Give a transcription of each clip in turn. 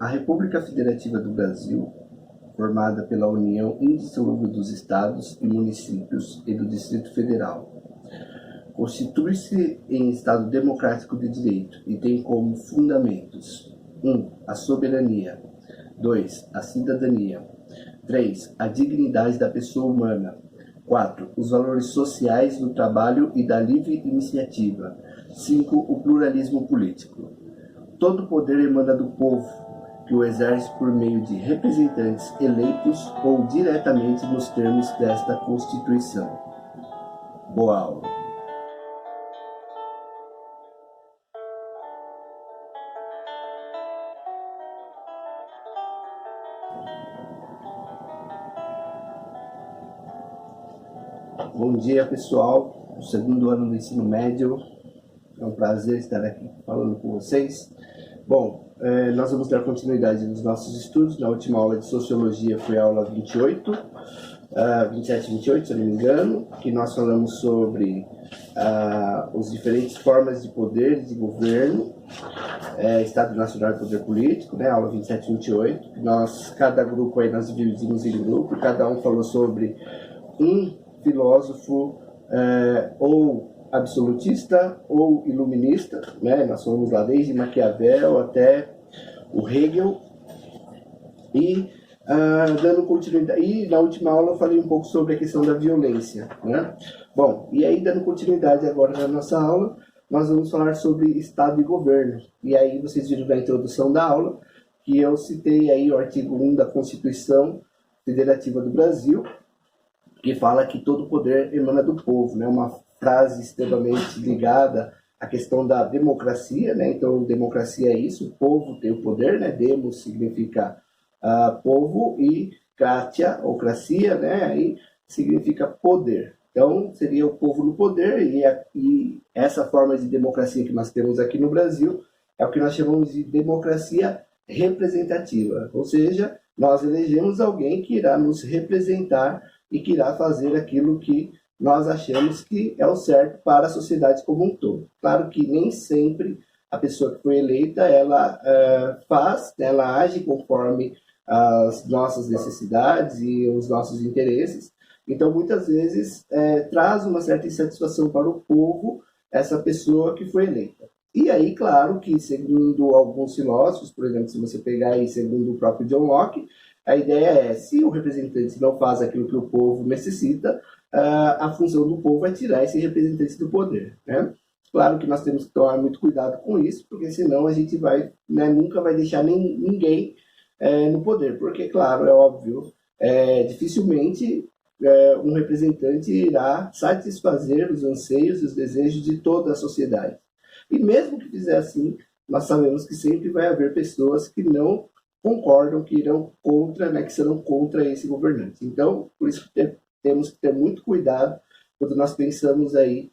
A República Federativa do Brasil, formada pela união indissolúvel dos estados e municípios e do Distrito Federal, constitui-se em Estado democrático de direito e tem como fundamentos: 1. A soberania. 2. A cidadania. 3. A dignidade da pessoa humana. 4. Os valores sociais do trabalho e da livre iniciativa. 5. O pluralismo político. Todo poder emana do povo, que o exerce por meio de representantes eleitos ou diretamente nos termos desta Constituição. Boa aula. Bom dia, pessoal do segundo ano do ensino médio. É um prazer estar aqui falando com vocês. Bom, nós vamos dar continuidade nos nossos estudos. Na última aula de Sociologia foi a aula 27 e 28, se eu não me engano, que nós falamos sobre as diferentes formas de poder de governo, Estado Nacional e Poder Político, né? Aula 27 e 28. Cada grupo aí nós dividimos em grupo, cada um falou sobre um filósofo ou absolutista ou iluminista, né? Nós fomos lá desde Maquiavel até o Hegel, e dando continuidade. E na última aula eu falei um pouco sobre a questão da violência, né? Bom, e aí dando continuidade agora na nossa aula, nós vamos falar sobre Estado e governo. E aí vocês viram na introdução da aula que eu citei aí o artigo 1 da Constituição Federativa do Brasil, que fala que todo poder emana do povo, né? Uma frase extremamente ligada à questão da democracia, né? Então, democracia é isso, o povo tem o poder, né? Demos significa povo e kratia, ou cracia, né? Aí significa poder. Então, seria o povo no poder, e essa forma de democracia que nós temos aqui no Brasil é o que nós chamamos de democracia representativa, ou seja, nós elegemos alguém que irá nos representar e que irá fazer aquilo que nós achamos que é o certo para a sociedade como um todo. Claro que nem sempre a pessoa que foi eleita, ela ela age conforme as nossas necessidades e os nossos interesses. Então, muitas vezes, traz uma certa insatisfação para o povo essa pessoa que foi eleita. E aí, claro que, segundo alguns filósofos, por exemplo, se você pegar aí, segundo o próprio John Locke, a ideia é, se o representante não faz aquilo que o povo necessita, a função do povo é tirar esse representante do poder, né? Claro que nós temos que tomar muito cuidado com isso, porque senão a gente vai, né, nunca vai deixar ninguém no poder, porque, claro, é óbvio, dificilmente um representante irá satisfazer os anseios e os desejos de toda a sociedade. E mesmo que fizer assim, nós sabemos que sempre vai haver pessoas que não concordam, que irão contra, né, que serão contra esse governante. Então, por isso que temos que ter muito cuidado quando nós pensamos aí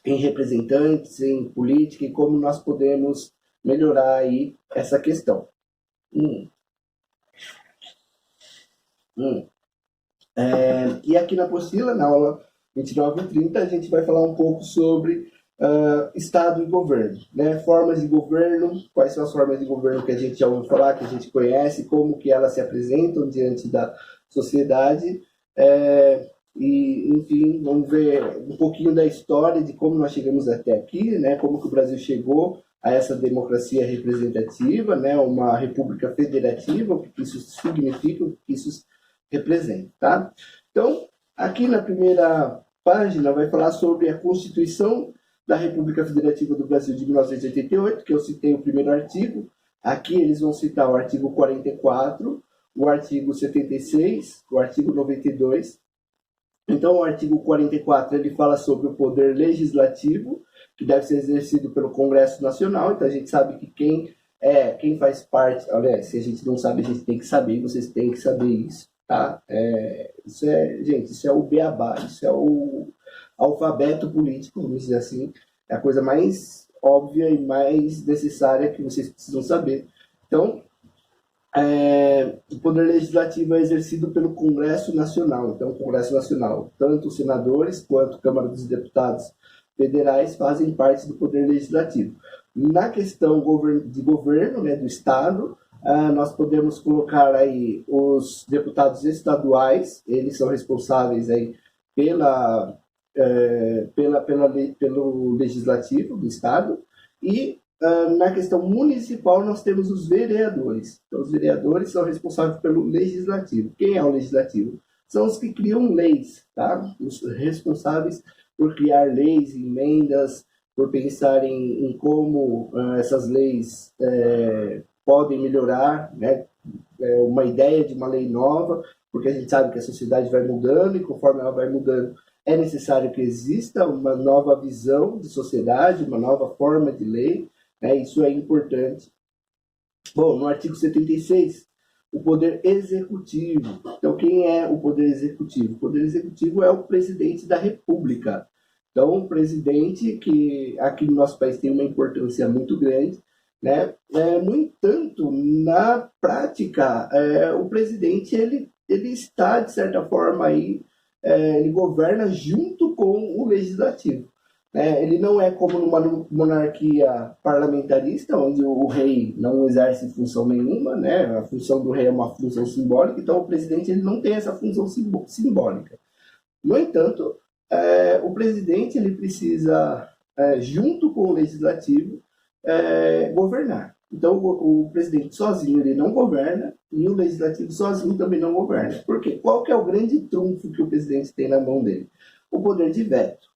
em representantes, em política, e como nós podemos melhorar aí essa questão. E aqui na apostila, na aula 29 e 30, a gente vai falar um pouco sobre Estado e governo, né? Formas de governo, quais são as formas de governo que a gente já ouviu falar, que a gente conhece, como que elas se apresentam diante da sociedade, e, enfim, vamos ver um pouquinho da história de como nós chegamos até aqui, né? Como que o Brasil chegou a essa democracia representativa, né? Uma república federativa, o que isso significa, o que isso representa, tá? Então, aqui na primeira página vai falar sobre a Constituição da República Federativa do Brasil de 1988, que eu citei o primeiro artigo. Aqui eles vão citar o artigo 44, o artigo 76, o artigo 92. Então, o artigo 44 ele fala sobre o poder legislativo, que deve ser exercido pelo Congresso Nacional. Então, a gente sabe que quem faz parte... Olha, se a gente não sabe, a gente tem que saber, e vocês têm que saber isso, tá? Isso é o beabá, isso é o alfabeto político, vamos dizer assim, é a coisa mais óbvia e mais necessária que vocês precisam saber. Então, o poder legislativo é exercido pelo Congresso Nacional. Então, o Congresso Nacional, tanto os senadores quanto a Câmara dos Deputados federais fazem parte do poder legislativo. Na questão de governo, né, do Estado, nós podemos colocar aí os deputados estaduais, eles são responsáveis aí pela, pelo legislativo do Estado, e na questão municipal nós temos os vereadores. Então, os vereadores são responsáveis pelo legislativo. Quem é o legislativo? São os que criam leis, tá? Os responsáveis por criar leis, emendas, por pensar em como essas leis podem melhorar, né? Uma ideia de uma lei nova, porque a gente sabe que a sociedade vai mudando e conforme ela vai mudando, é necessário que exista uma nova visão de sociedade, uma nova forma de lei, né? Isso é importante. Bom, no artigo 76, o poder executivo. Então, quem é o poder executivo? O poder executivo é o presidente da República. Então, o presidente, que aqui no nosso país tem uma importância muito grande, né? No entanto, na prática, o presidente ele está, de certa forma, aí, ele governa junto com o legislativo. Ele não é como numa monarquia parlamentarista, onde o rei não exerce função nenhuma, né? A função do rei é uma função simbólica, então o presidente ele não tem essa função simbólica. No entanto, o presidente ele precisa, junto com o legislativo, governar. Então, o presidente sozinho ele não governa e o legislativo sozinho também não governa. Por quê? Qual que é o grande trunfo que o presidente tem na mão dele? O poder de veto.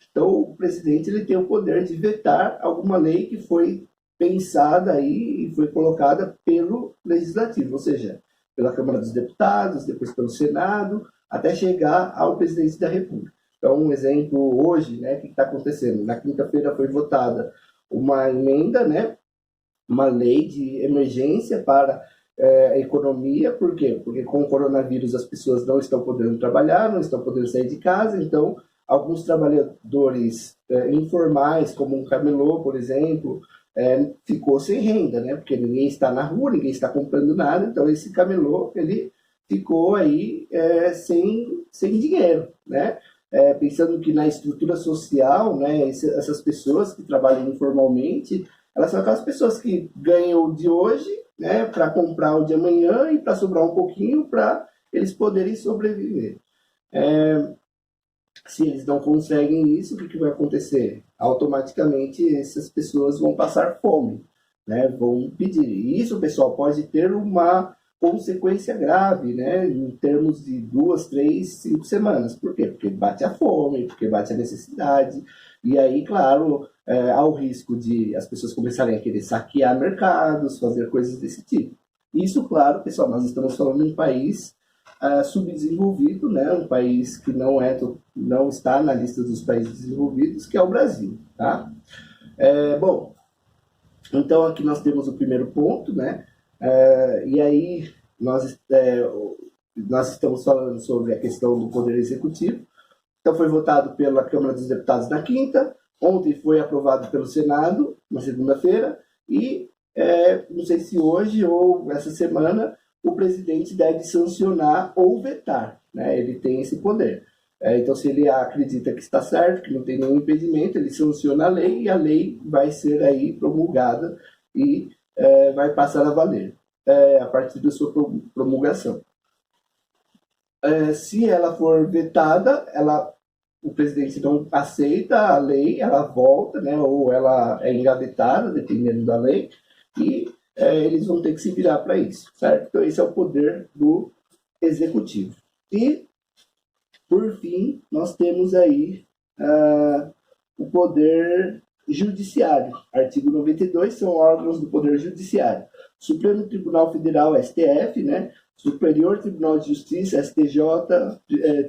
Então, o presidente ele tem o poder de vetar alguma lei que foi pensada aí e foi colocada pelo legislativo, ou seja, pela Câmara dos Deputados, depois pelo Senado, até chegar ao presidente da República. Então, um exemplo hoje, né, o que está acontecendo? Na quinta-feira foi votada uma emenda, né, uma lei de emergência para a economia, por quê? Porque com o coronavírus as pessoas não estão podendo trabalhar, não estão podendo sair de casa, então alguns trabalhadores informais, como um camelô, por exemplo, ficou sem renda, né? Porque ninguém está na rua, ninguém está comprando nada, então esse camelô, ele ficou aí sem dinheiro, né? Pensando que na estrutura social, né, essas pessoas que trabalham informalmente, elas são aquelas pessoas que ganham o de hoje, né, para comprar o de amanhã e para sobrar um pouquinho para eles poderem sobreviver. Se eles não conseguem isso, o que vai acontecer? Automaticamente essas pessoas vão passar fome, né? Vão pedir. E isso, pessoal, pode ter uma consequência grave, né? Em termos de 2, 3, 5 semanas. Por quê? Porque bate a fome, porque bate a necessidade. E aí, claro, há o risco de as pessoas começarem a querer saquear mercados, fazer coisas desse tipo. Isso, claro, pessoal, nós estamos falando de um país subdesenvolvido, né? Um país que não está na lista dos países desenvolvidos, que é o Brasil, tá? Bom, então aqui nós temos o primeiro ponto, né? E aí nós estamos falando sobre a questão do Poder Executivo. Então foi votado pela Câmara dos Deputados na quinta, ontem foi aprovado pelo Senado, na segunda-feira, e não sei se hoje ou essa semana o presidente deve sancionar ou vetar, né? Ele tem esse poder. Então, se ele acredita que está certo, que não tem nenhum impedimento, ele sanciona a lei e a lei vai ser aí promulgada e vai passar a valer a partir da sua promulgação. Se ela for vetada, o presidente não aceita a lei, ela volta, né? Ou ela é engavetada, dependendo da lei, e eles vão ter que se virar para isso, certo? Então, esse é o poder do executivo. E, por fim, nós temos aí o poder judiciário. Artigo 92 são órgãos do poder judiciário. Supremo Tribunal Federal, STF, né? Superior Tribunal de Justiça, STJ,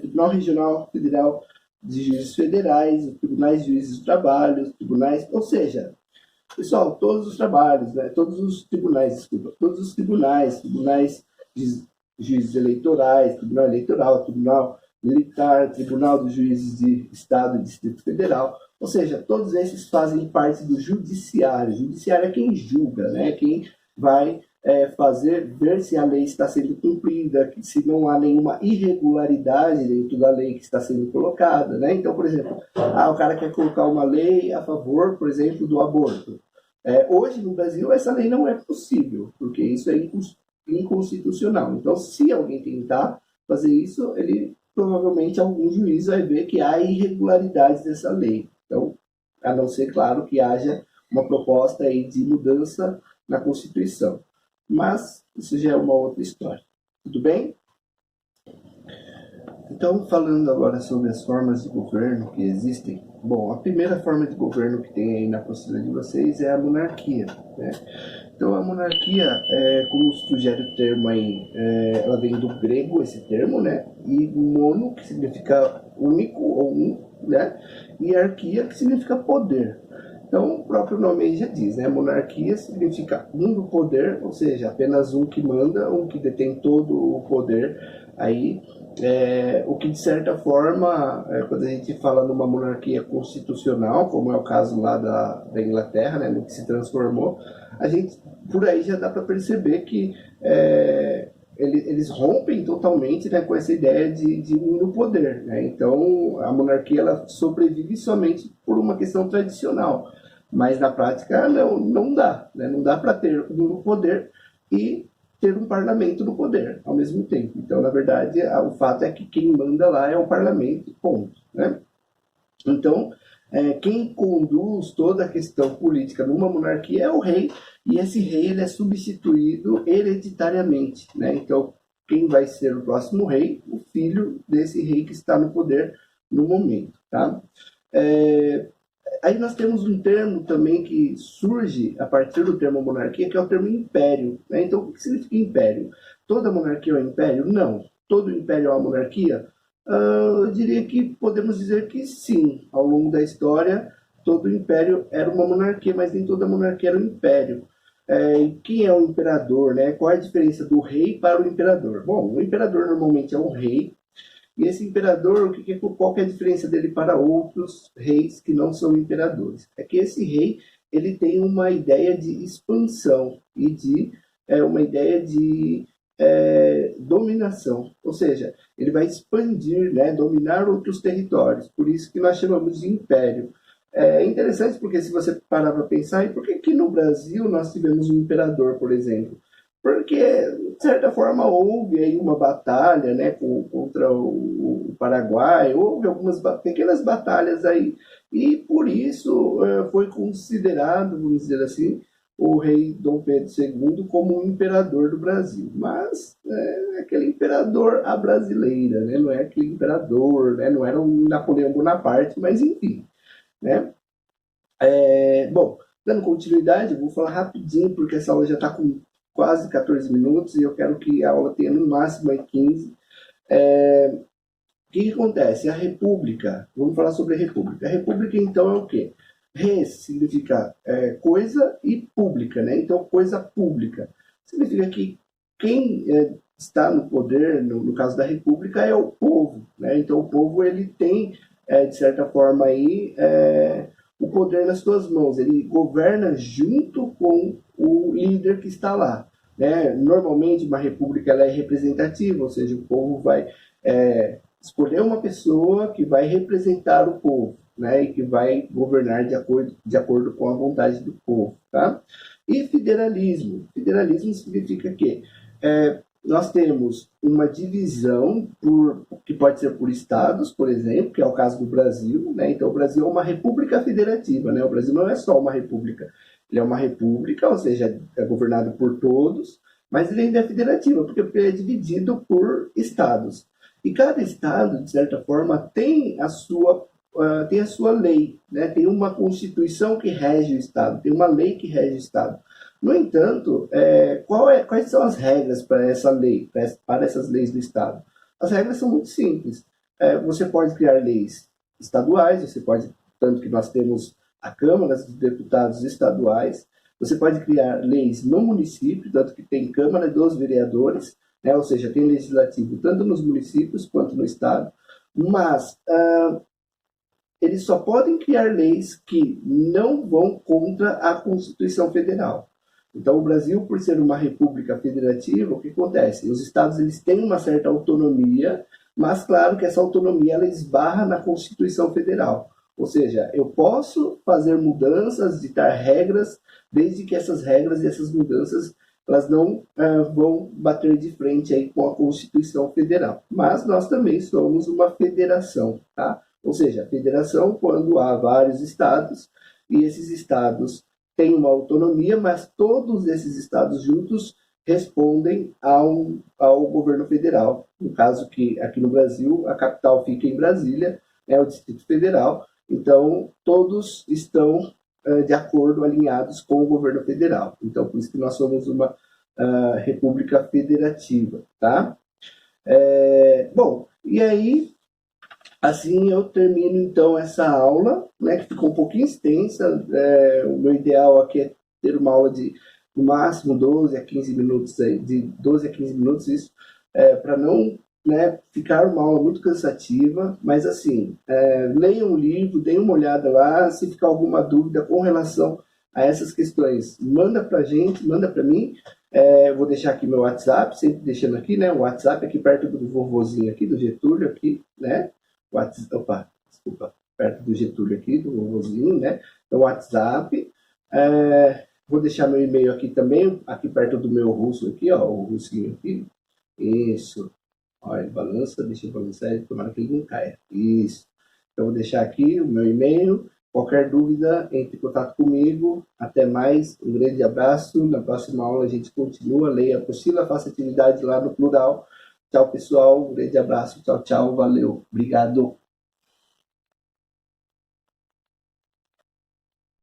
Tribunal Regional Federal de Juízes Federais, Tribunais de Juízes do Trabalho, os tribunais, ou seja, pessoal, todos os trabalhos, né, todos os tribunais de juízes eleitorais, Tribunal Eleitoral, Tribunal Militar, Tribunal dos Juízes de Estado e Distrito Federal, ou seja, todos esses fazem parte do judiciário. O judiciário é quem julga, né, quem vai ver se a lei está sendo cumprida, se não há nenhuma irregularidade dentro da lei que está sendo colocada, né? Então, por exemplo, o cara quer colocar uma lei a favor, por exemplo, do aborto. Hoje, no Brasil, essa lei não é possível, porque isso é inconstitucional. Então, se alguém tentar fazer isso, ele provavelmente algum juiz vai ver que há irregularidades dessa lei. Então, a não ser, claro, que haja uma proposta aí de mudança na Constituição. Mas isso já é uma outra história. Tudo bem? Então, falando agora sobre as formas de governo que existem. Bom, a primeira forma de governo que tem aí na apostila de vocês é a monarquia, né? Então, a monarquia, como sugere o termo aí, ela vem do grego, esse termo, né? E mono, que significa único ou um, né? E arquia, que significa poder. Então, o próprio nome aí já diz, né? Monarquia significa um do poder, ou seja, apenas um que manda, um que detém todo o poder. Aí, o que de certa forma, quando a gente fala numa monarquia constitucional, como é o caso lá da Inglaterra, né? No que se transformou, a gente, por aí já dá para perceber que eles rompem totalmente, né, com essa ideia de um no poder, né? Então, a monarquia ela sobrevive somente por uma questão tradicional, mas na prática não dá, né? Não dá para ter um no poder e ter um parlamento no poder ao mesmo tempo. Então, na verdade, o fato é que quem manda lá é o parlamento, ponto, né? Então, quem conduz toda a questão política numa monarquia é o rei, e esse rei ele é substituído hereditariamente, né? Então, quem vai ser o próximo rei? O filho desse rei que está no poder no momento, tá? Aí nós temos um termo também que surge a partir do termo monarquia, que é o termo império, né? Então, o que significa império? Toda monarquia é um império? Não. Todo império é uma monarquia? Eu diria que podemos dizer que sim. Ao longo da história, todo império era uma monarquia, mas nem toda monarquia era um império. E quem é o imperador, né? Qual é a diferença do rei para o imperador? Bom, o imperador normalmente é um rei, e esse imperador, qual que é a diferença dele para outros reis que não são imperadores? É que esse rei ele tem uma ideia de expansão e de uma ideia de dominação, ou seja, ele vai expandir, né, dominar outros territórios, por isso que nós chamamos de império. É interessante porque se você parar para pensar, e por que no Brasil nós tivemos um imperador, por exemplo? Porque, de certa forma, houve aí uma batalha, né, contra o Paraguai, houve algumas pequenas batalhas aí, e por isso foi considerado, vamos dizer assim, o rei Dom Pedro II como o imperador do Brasil. Mas é aquele imperador à brasileira, né, não é aquele imperador, né, não era um Napoleão Bonaparte, mas enfim, né. Bom, dando continuidade, eu vou falar rapidinho, porque essa aula já está com quase 14 minutos e eu quero que a aula tenha no máximo aí 15. O que acontece? A república, vamos falar sobre a república. A república, então, é o quê? Res significa coisa e pública, né? Então, coisa pública. Significa que quem está no poder, no caso da república, é o povo, né? Então, o povo, ele tem, de certa forma, aí, o poder nas suas mãos. Ele governa junto com o líder que está lá, né? Normalmente, uma república ela é representativa, ou seja, o povo vai escolher uma pessoa que vai representar o povo, né? E que vai governar de acordo com a vontade do povo, tá? E federalismo. Federalismo significa que nós temos uma divisão que pode ser por estados, por exemplo, que é o caso do Brasil, né? Então, o Brasil é uma república federativa, né? O Brasil não é só uma república, ele é uma república, ou seja, é governado por todos, mas ele ainda é federativo, porque ele é dividido por estados. E cada estado, de certa forma, tem a sua lei, né? Tem uma constituição que rege o estado, tem uma lei que rege o estado. No entanto, quais são as regras para essa lei, para essas leis do Estado? As regras são muito simples. Você pode criar leis estaduais, tanto que nós temos a Câmara dos Deputados estaduais, você pode criar leis no município, tanto que tem Câmara dos Vereadores, né? Ou seja, tem legislativo tanto nos municípios quanto no Estado, mas eles só podem criar leis que não vão contra a Constituição Federal. Então, o Brasil, por ser uma república federativa, o que acontece? Os estados eles têm uma certa autonomia, mas claro que essa autonomia ela esbarra na Constituição Federal. Ou seja, eu posso fazer mudanças, ditar regras, desde que essas regras e essas mudanças elas não vão bater de frente aí com a Constituição Federal. Mas nós também somos uma federação, tá? Ou seja, federação quando há vários estados e esses estados têm uma autonomia, mas todos esses estados juntos respondem ao governo federal. No caso que aqui no Brasil, a capital fica em Brasília, é o Distrito Federal, então todos estão de acordo, alinhados com o governo federal. Então, por isso que nós somos uma república federativa, tá? Bom, e aí, assim eu termino então essa aula, né, que ficou um pouquinho extensa. O meu ideal aqui é ter uma aula de no máximo 12 a 15 minutos, de 12 a 15 minutos, isso, para não, né, ficar uma aula muito cansativa, mas assim, leiam um livro, deem uma olhada lá, se ficar alguma dúvida com relação a essas questões, manda para a gente, manda para mim. Vou deixar aqui meu WhatsApp, sempre deixando aqui, né, o WhatsApp aqui perto do vovozinho aqui, do Getúlio aqui, né, perto do Getúlio aqui, do vovozinho, né, o WhatsApp. Vou deixar meu e-mail aqui também, aqui perto do meu russo aqui, ó, o russinho aqui. Isso. Olha, ele balança, deixa eu balançar, tomara que ele não caia. Isso. Então, vou deixar aqui o meu e-mail. Qualquer dúvida, entre em contato comigo. Até mais, um grande abraço. Na próxima aula a gente continua. Leia a apostila, faça atividade lá no plural. Tchau, pessoal. Um grande abraço. Tchau, tchau. Valeu. Obrigado.